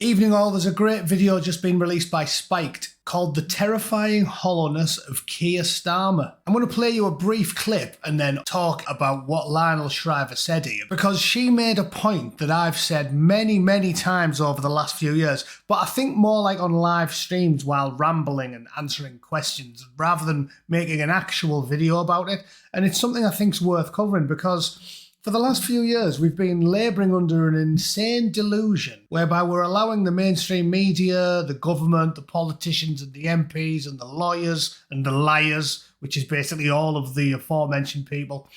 Evening all, there's a great video just been released by Spiked called The Terrifying Hollowness of Keir Starmer. I'm going to play you a brief clip and then talk about what Lionel Shriver said here, because she made a point that I've said many times over the last few years, but I think more like on live streams while rambling and answering questions rather than making an actual video about it. And it's something I think's worth covering because for the last few years, we've been labouring under an insane delusion whereby we're allowing the mainstream media, the government, the politicians and the MPs and the lawyers and the liars, which is basically all of the aforementioned people,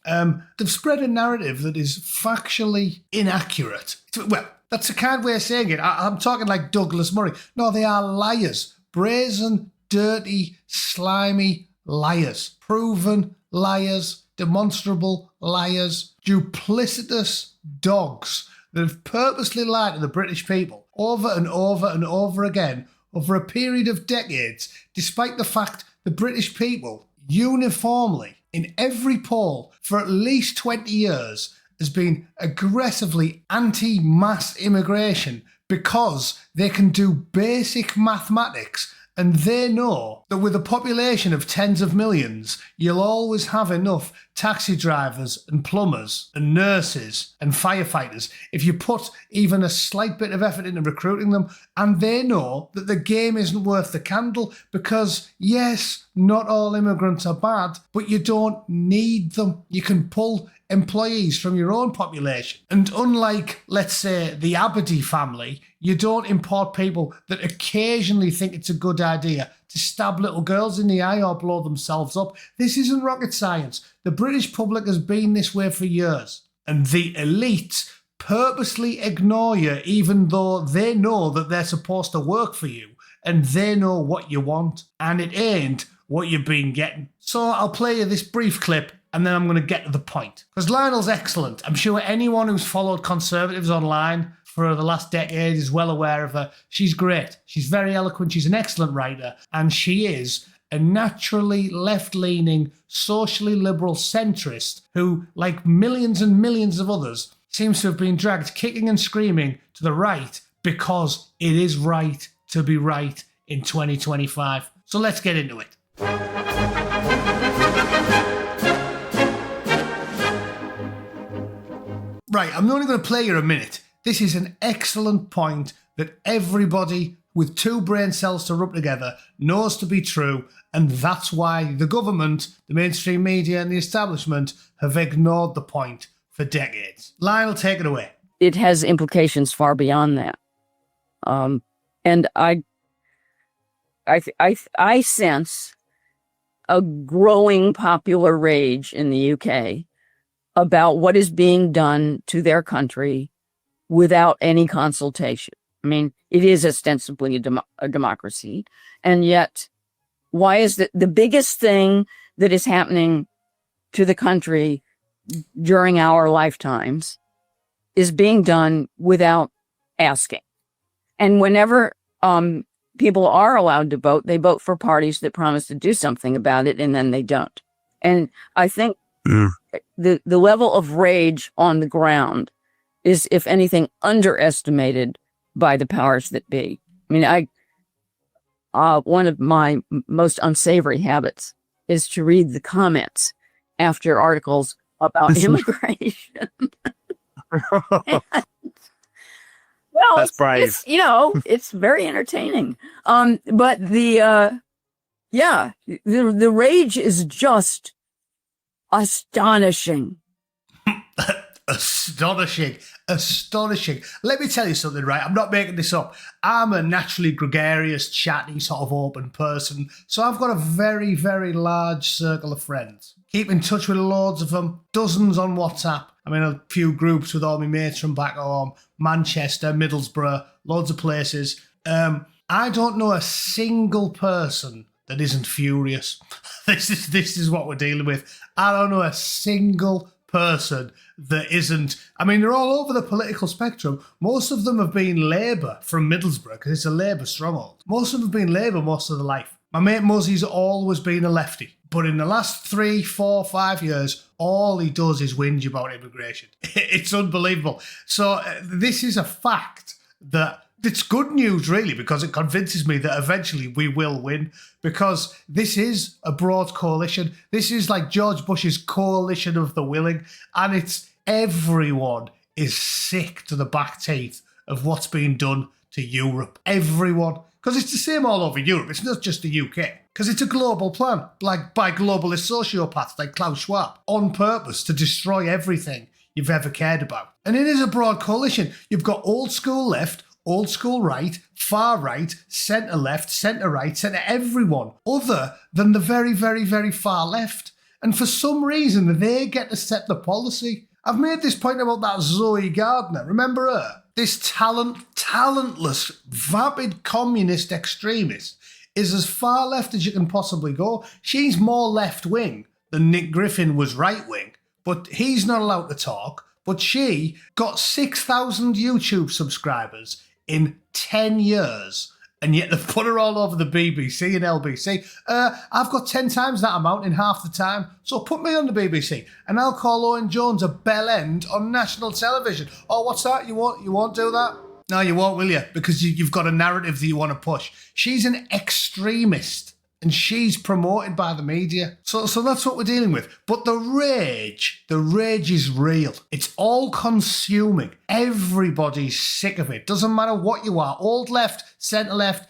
they've spread a narrative that is factually inaccurate. Well, that's a kind way of saying it. I'm talking like Douglas Murray. No, they are liars. Brazen, dirty, slimy liars. Proven liars. Demonstrable liars, duplicitous dogs that have purposely lied to the British people over and over again over a period of decades, despite the fact the British people uniformly, in every poll for at least 20 years, has been aggressively anti-mass immigration because they can do basic mathematics. And they know that with a population of tens of millions, you'll always have enough taxi drivers and plumbers and nurses and firefighters if you put even a slight bit of effort into recruiting them. And they know that the game isn't worth the candle because, yes, not all immigrants are bad, but you don't need them. You can pull employees from your own population. And unlike, let's say, the Aberdeen family, you don't import people that occasionally think it's a good idea to stab little girls in the eye or blow themselves up. This isn't rocket science. The British public has been this way for years. And the elites purposely ignore you even though they know that they're supposed to work for you and they know what you want. And it ain't what you've been getting. So I'll play you this brief clip and then I'm going to get to the point. Because Lionel's excellent. I'm sure anyone who's followed Conservatives online for the last decade is well aware of her. She's great. She's very eloquent. She's an excellent writer. And she is a naturally left-leaning, socially liberal centrist who, like millions and millions of others, seems to have been dragged kicking and screaming to the right because it is right to be right in 2025. So let's get into it. Right, I'm only going to play you a minute. This is an excellent point that everybody with two brain cells to rub together knows to be true, and that's why the government, the mainstream media and the establishment have ignored the point for decades. Lionel, take it away. It has implications far beyond that. And I sense a growing popular rage in the UK about what is being done to their country without any consultation. I mean, it is ostensibly a democracy, and yet why is the biggest thing that is happening to the country during our lifetimes is being done without asking? And whenever people are allowed to vote, they vote for parties that promise to do something about it, and then they don't. And I think the level of rage on the ground is, if anything, underestimated by the powers that be. I mean, one of my most unsavory habits is to read the comments after articles about immigration. Well, that's brave. It's, it's very entertaining. But the rage is just astonishing. Astonishing. Let me tell you something, right? I'm not making this up. I'm a naturally gregarious, chatty, sort of open person. So I've got a very, very large circle of friends. Keep in touch with loads of them, dozens on WhatsApp. I'm in a few groups with all my mates from back home, Manchester, Middlesbrough, loads of places. I don't know a single person that isn't furious. This is what we're dealing with. I don't know a single person that isn't. I mean, they're all over the political spectrum. Most of them have been Labour from Middlesbrough because it's a Labour stronghold. Most of them have been Labour most of their life. My mate Muzzy's always been a lefty. But in the last 3, 4, 5 years, all he does is whinge about immigration. It's unbelievable. So this is a fact that It's good news, really, because it convinces me that eventually we will win, because this is a broad coalition. This is like George Bush's coalition of the willing, and it's everyone is sick to the back teeth of what's being done to Europe. Everyone. Because it's the same all over Europe. It's not just the UK. Because it's a global plan, like by globalist sociopaths like Klaus Schwab, on purpose to destroy everything you've ever cared about. And it is a broad coalition. You've got old school left, old school right, far right, centre left, centre right, centre everyone other than the very, very, very far left. And for some reason, they get to set the policy. I've made this point about that Zoe Gardner. Remember her? This talentless, vapid communist extremist is as far left as you can possibly go. She's more left-wing than Nick Griffin was right-wing, but he's not allowed to talk. But she got 6,000 YouTube subscribers in 10 years, and yet they've put her all over the BBC and LBC. I've got 10 times that amount in half the time, so put me on the BBC, and I'll call Owen Jones a bell end on national television. Oh, what's that? You won't do that? No, you won't, will you? Because you've got a narrative that you want to push. She's an extremist, and she's promoted by the media. So that's what we're dealing with. But the rage is real. It's all consuming. Everybody's sick of it. Doesn't matter what you are. Old left, centre,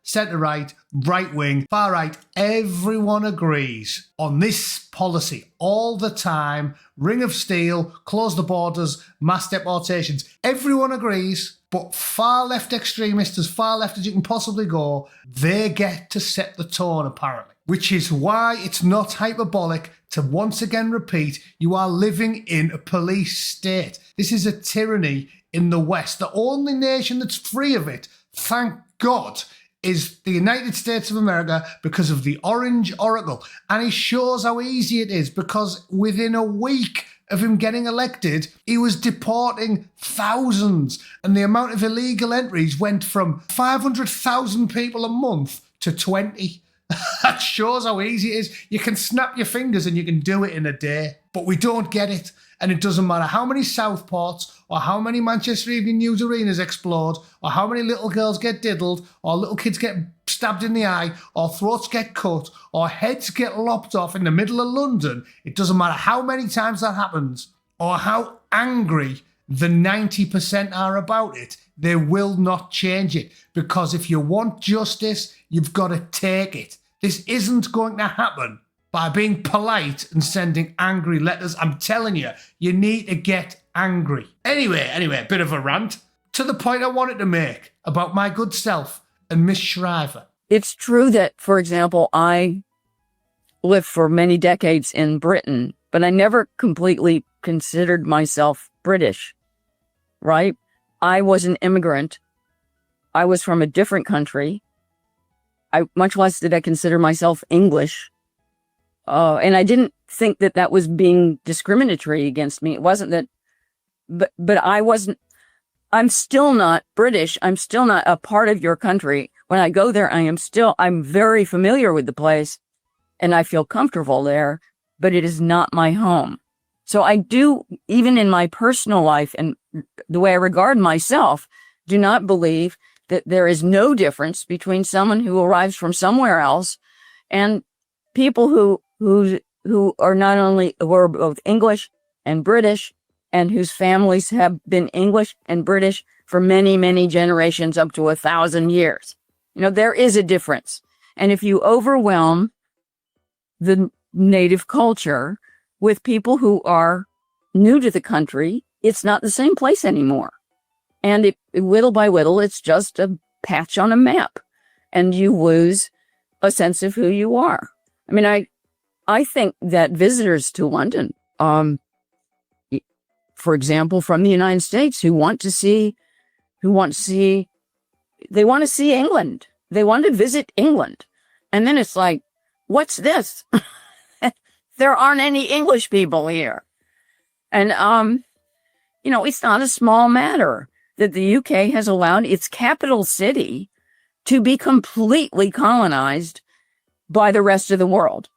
centre right, right wing, far right. Everyone agrees on this policy all the time. Ring of steel, close the borders, mass deportations. Everyone agrees. But far left extremists, as far left as you can possibly go, they get to set the tone, apparently. Which is why it's not hyperbolic to once again repeat, you are living in a police state. This is a tyranny in the West. The only nation that's free of it, thank God, is the United States of America because of the Orange Oracle. And he shows how easy it is, because within a week of him getting elected, he was deporting thousands. And the amount of illegal entries went from 500,000 people a month to 20. That shows how easy it is. You can snap your fingers and you can do it in a day. But we don't get it. And it doesn't matter how many Southports or how many Manchester Evening News arenas explode or how many little girls get diddled or little kids get stabbed in the eye or throats get cut or heads get lopped off in the middle of London. It doesn't matter how many times that happens or how angry the 90% are about it. They will not change it, because if you want justice, you've got to take it. This isn't going to happen by being polite and sending angry letters. I'm telling you, you need to get angry. Anyway, a bit of a rant to the point I wanted to make about my good self and Miss Shriver. It's true that, for example, I lived for many decades in Britain, but I never completely considered myself British, right? I was an immigrant. I was from a different country. Much less did I consider myself English. And I didn't think that that was being discriminatory against me. It wasn't that, but I wasn't, I'm still not British. I'm still not a part of your country. When I go there, I'm very familiar with the place and I feel comfortable there, but it is not my home. So I do, even in my personal life and the way I regard myself, do not believe that there is no difference between someone who arrives from somewhere else and people who are not only, who are both English and British and whose families have been English and British for many, many generations, up to 1,000 years. You know, there is a difference. And if you overwhelm the native culture with people who are new to the country, it's not the same place anymore. And little by little, it's just a patch on a map. And you lose a sense of who you are. I mean, I think that visitors to London, for example, from the United States, they want to see England. They want to visit England. And then it's like, what's this? There aren't any English people here. And, it's not a small matter that the UK has allowed its capital city to be completely colonized by the rest of the world.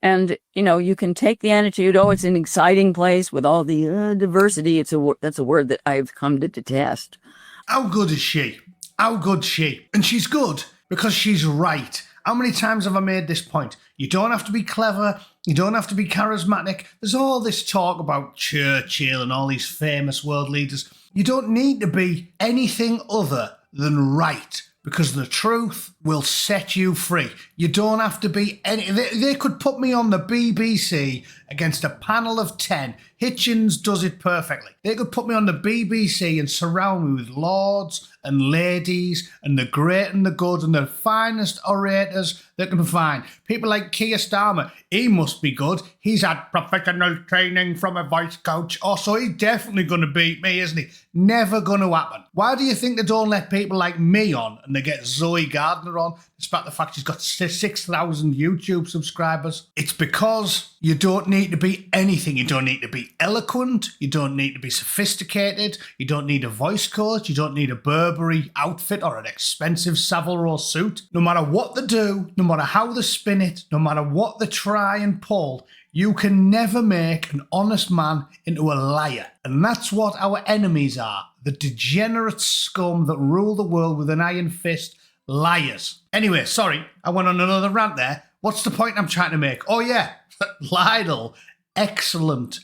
And, you can take the attitude, oh, it's an exciting place with all the diversity. That's a word that I've come to detest. How good is she? How good's she? And she's good because she's right. How many times have I made this point? You don't have to be clever. You don't have to be charismatic. There's all this talk about Churchill and all these famous world leaders. You don't need to be anything other than right, because the truth will set you free. You don't have to be any... They could put me on the BBC against a panel of 10. Hitchens does it perfectly. They could put me on the BBC and surround me with lords and ladies and the great and the good and the finest orators they can find. People like Keir Starmer, he must be good. He's had professional training from a voice coach. Oh, so he's definitely going to beat me, isn't he? Never going to happen. Why do you think they don't let people like me on and they get Zoe Gardner on, despite the fact she's got 6,000 YouTube subscribers? It's because you don't need to be anything. You don't need to be eloquent. You don't need to be sophisticated. You don't need a voice coach. You don't need a Burberry outfit or an expensive Savile Row suit. No matter what they do, no matter how they spin it, no matter what they try and pull, you can never make an honest man into a liar. And that's what our enemies are. The degenerate scum that rule the world with an iron fist. Liars. Anyway, sorry, I went on another rant there. What's the point I'm trying to make? Oh yeah, Lionel. Excellent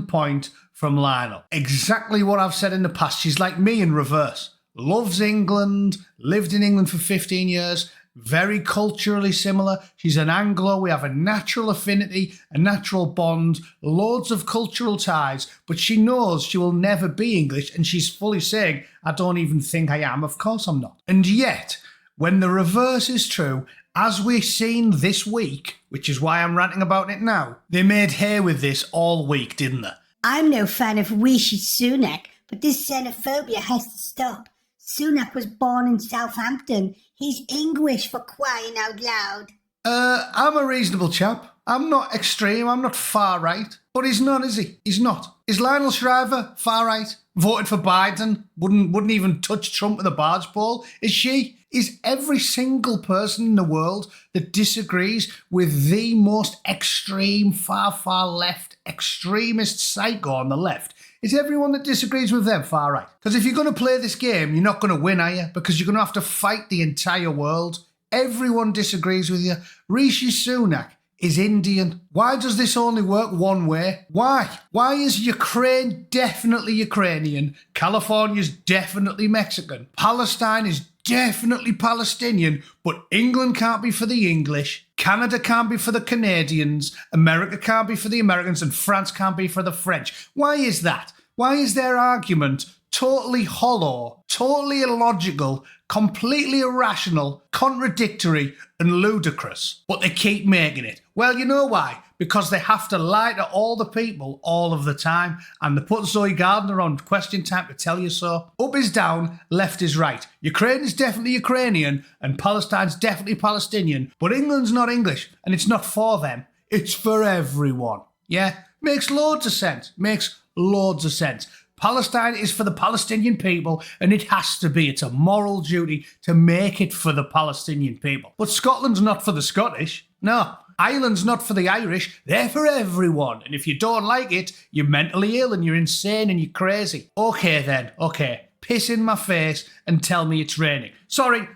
point from Lionel. Exactly what I've said in the past. She's like me in reverse. Loves England, lived in England for 15 years, very culturally similar. She's an Anglo. We have a natural affinity, a natural bond, loads of cultural ties, but she knows she will never be English, and she's fully saying, I don't even think I am. Of course I'm not. And yet, when the reverse is true, as we've seen this week, which is why I'm ranting about it now, they made hay with this all week, didn't they? I'm no fan of Rishi Sunak, but this xenophobia has to stop. Sunak was born in Southampton. He's English, for crying out loud. I'm a reasonable chap. I'm not extreme. I'm not far right. But he's not, is he? He's not. Is Lionel Shriver far right? Voted for Biden? Wouldn't even touch Trump with a barge pole? Is she? Is every single person in the world that disagrees with the most extreme, far left, extremist psycho on the left, is everyone that disagrees with them far right? Because if you're going to play this game, you're not going to win, are you? Because you're going to have to fight the entire world. Everyone disagrees with you. Rishi Sunak is Indian. Why does this only work one way? Why? Why is Ukraine definitely Ukrainian? California's definitely Mexican. Palestine is definitely Palestinian, but England can't be for the English, Canada can't be for the Canadians, America can't be for the Americans, and France can't be for the French. Why is that? Why is their argument totally hollow, totally illogical, completely irrational, contradictory, and ludicrous? But they keep making it. Well, you know why? Because they have to lie to all the people all of the time, and they put Zoe Gardner on Question Time to tell you so. Up is down, left is right. Ukraine is definitely Ukrainian, and Palestine's definitely Palestinian, but England's not English, and it's not for them. It's for everyone. Yeah? Makes loads of sense. Makes loads of sense. Palestine is for the Palestinian people, and it has to be. It's a moral duty to make it for the Palestinian people. But Scotland's not for the Scottish. No. Ireland's not for the Irish. They're for everyone. And if you don't like it, you're mentally ill and you're insane and you're crazy. Okay then. Okay. Piss in my face and tell me it's raining. Sorry.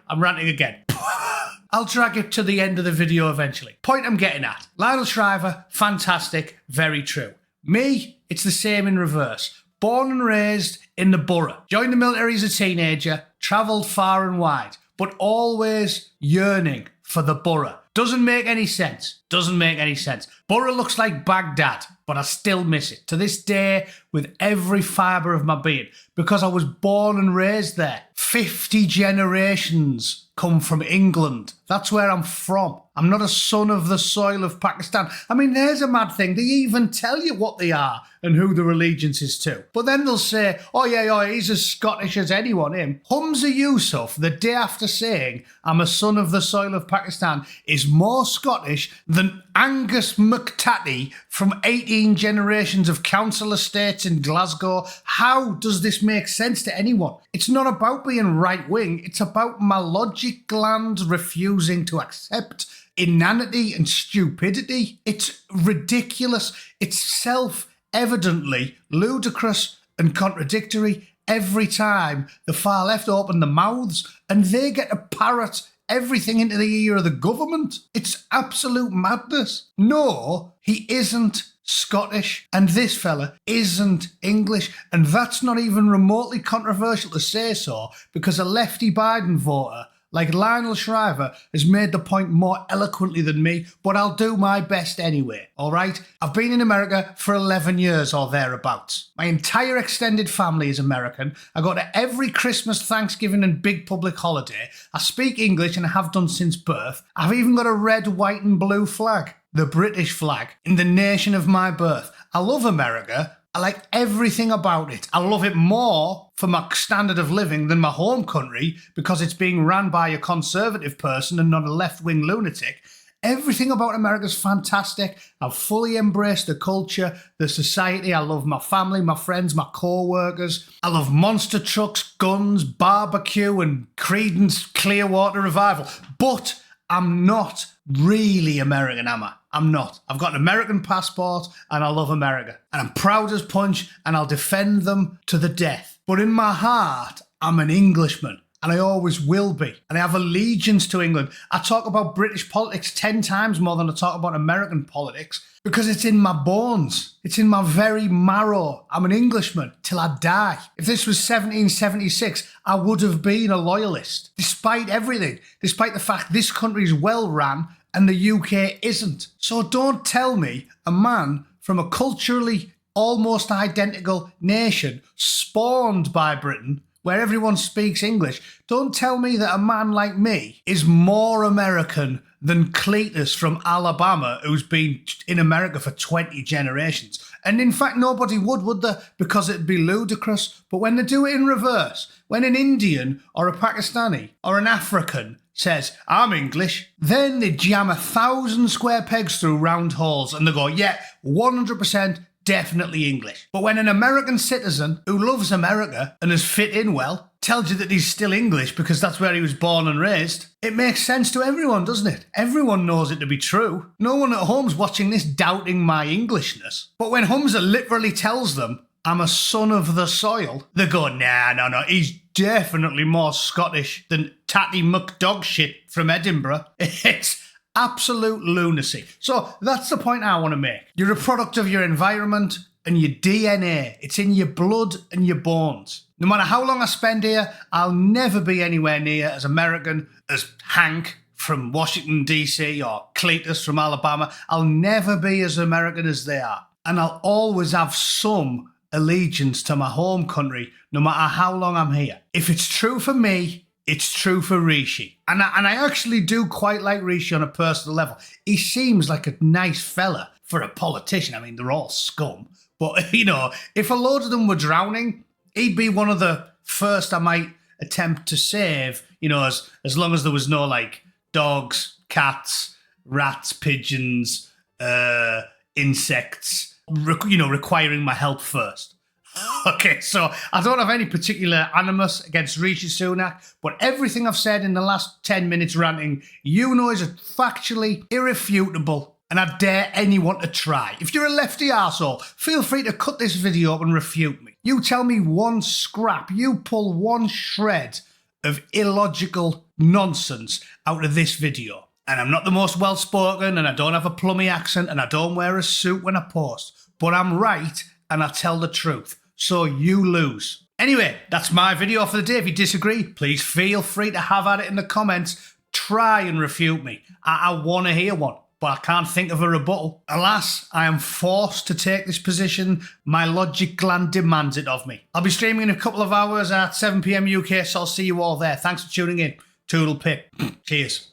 I'm ranting again. I'll drag it to the end of the video eventually. Point I'm getting at. Lionel Shriver, fantastic, very true. Me, it's the same in reverse. Born and raised in the borough. Joined the military as a teenager, travelled far and wide, but always yearning for the borough. Doesn't make any sense. Doesn't make any sense. Borough looks like Baghdad, but I still miss it. To this day, with every fibre of my being, because I was born and raised there. 50 generations come from England. That's where I'm from. I'm not a son of the soil of Pakistan. I mean, there's a mad thing. They even tell you what they are and who their allegiance is to. But then they'll say, oh yeah, he's as Scottish as anyone, him. Humza Yousaf, the day after saying, I'm a son of the soil of Pakistan, is more Scottish than Angus McTatty from 18 generations of council estates in Glasgow. How does this make sense to anyone? It's not about being right-wing. It's about my logic gland refusing to accept inanity and stupidity. It's ridiculous. It's self-evidently ludicrous and contradictory, every time the far left open their mouths and they get to parrot everything into the ear of the government. It's absolute madness. No, he isn't Scottish, and this fella isn't English, and that's not even remotely controversial to say so, because a lefty Biden voter like Lionel Shriver has made the point more eloquently than me, but I'll do my best anyway, alright? I've been in America for 11 years or thereabouts. My entire extended family is American. I go to every Christmas, Thanksgiving and big public holiday. I speak English and I have done since birth. I've even got a red, white and blue flag, the British flag, in the nation of my birth. I love America. I like everything about it. I love it more for my standard of living than my home country because it's being ran by a conservative person and not a left-wing lunatic. Everything about America's fantastic. I've fully embraced the culture, the society. I love my family, my friends, my co-workers. I love monster trucks, guns, barbecue and Creedence Clearwater Revival. But I'm not really American, am I? I'm not. I've got an American passport and I love America. And I'm proud as punch and I'll defend them to the death. But in my heart, I'm an Englishman. And I always will be. And I have allegiance to England. I talk about British politics 10 times more than I talk about American politics because it's in my bones. It's in my very marrow. I'm an Englishman till I die. If this was 1776, I would have been a loyalist. Despite everything. Despite the fact this country is well run and the UK isn't. So don't tell me a man from a culturally almost identical nation spawned by Britain where everyone speaks English, don't tell me that a man like me is more American than Cletus from Alabama, who's been in America for 20 generations. And in fact, nobody would they? Because it'd be ludicrous. But when they do it in reverse, when an Indian or a Pakistani or an African says, I'm English, then they jam 1,000 square pegs through round holes and they go, yeah, 100% definitely English. But when an American citizen who loves America and has fit in well tells you that he's still English because that's where he was born and raised, it makes sense to everyone, doesn't it? Everyone knows it to be true. No one at home's watching this doubting my Englishness. But when Humza literally tells them, I'm a son of the soil, they go, no, he's definitely more Scottish than Tatty McDog shit from Edinburgh. It's absolute lunacy. So that's the point I want to make. You're a product of your environment and your DNA. It's in your blood and your bones. No matter how long I spend here, I'll never be anywhere near as American as Hank from Washington, D.C. or Cletus from Alabama. I'll never be as American as they are. And I'll always have some allegiance to my home country, no matter how long I'm here. If it's true for me, it's true for Rishi. And I actually do quite like Rishi on a personal level. He seems like a nice fella for a politician. I mean, they're all scum. But, you know, if a load of them were drowning, he'd be one of the first I might attempt to save, you know, as long as there was no, like, dogs, cats, rats, pigeons, insects, requiring my help first. Okay, so I don't have any particular animus against Rishi Sunak, but everything I've said in the last 10 minutes ranting, you know, is factually irrefutable, and I dare anyone to try. If you're a lefty arsehole, feel free to cut this video up and refute me. You tell me one scrap, you pull one shred of illogical nonsense out of this video. And I'm not the most well-spoken, and I don't have a plummy accent, and I don't wear a suit when I post, but I'm right, and I tell the truth. So you lose. Anyway, that's my video for the day. If you disagree, please feel free to have at it in the comments. Try and refute me. I want to hear one, but I can't think of a rebuttal. Alas, I am forced to take this position. My logic gland demands it of me. I'll be streaming in a couple of hours at 7 PM UK, so I'll see you all there. Thanks for tuning in. Toodle pip. Cheers.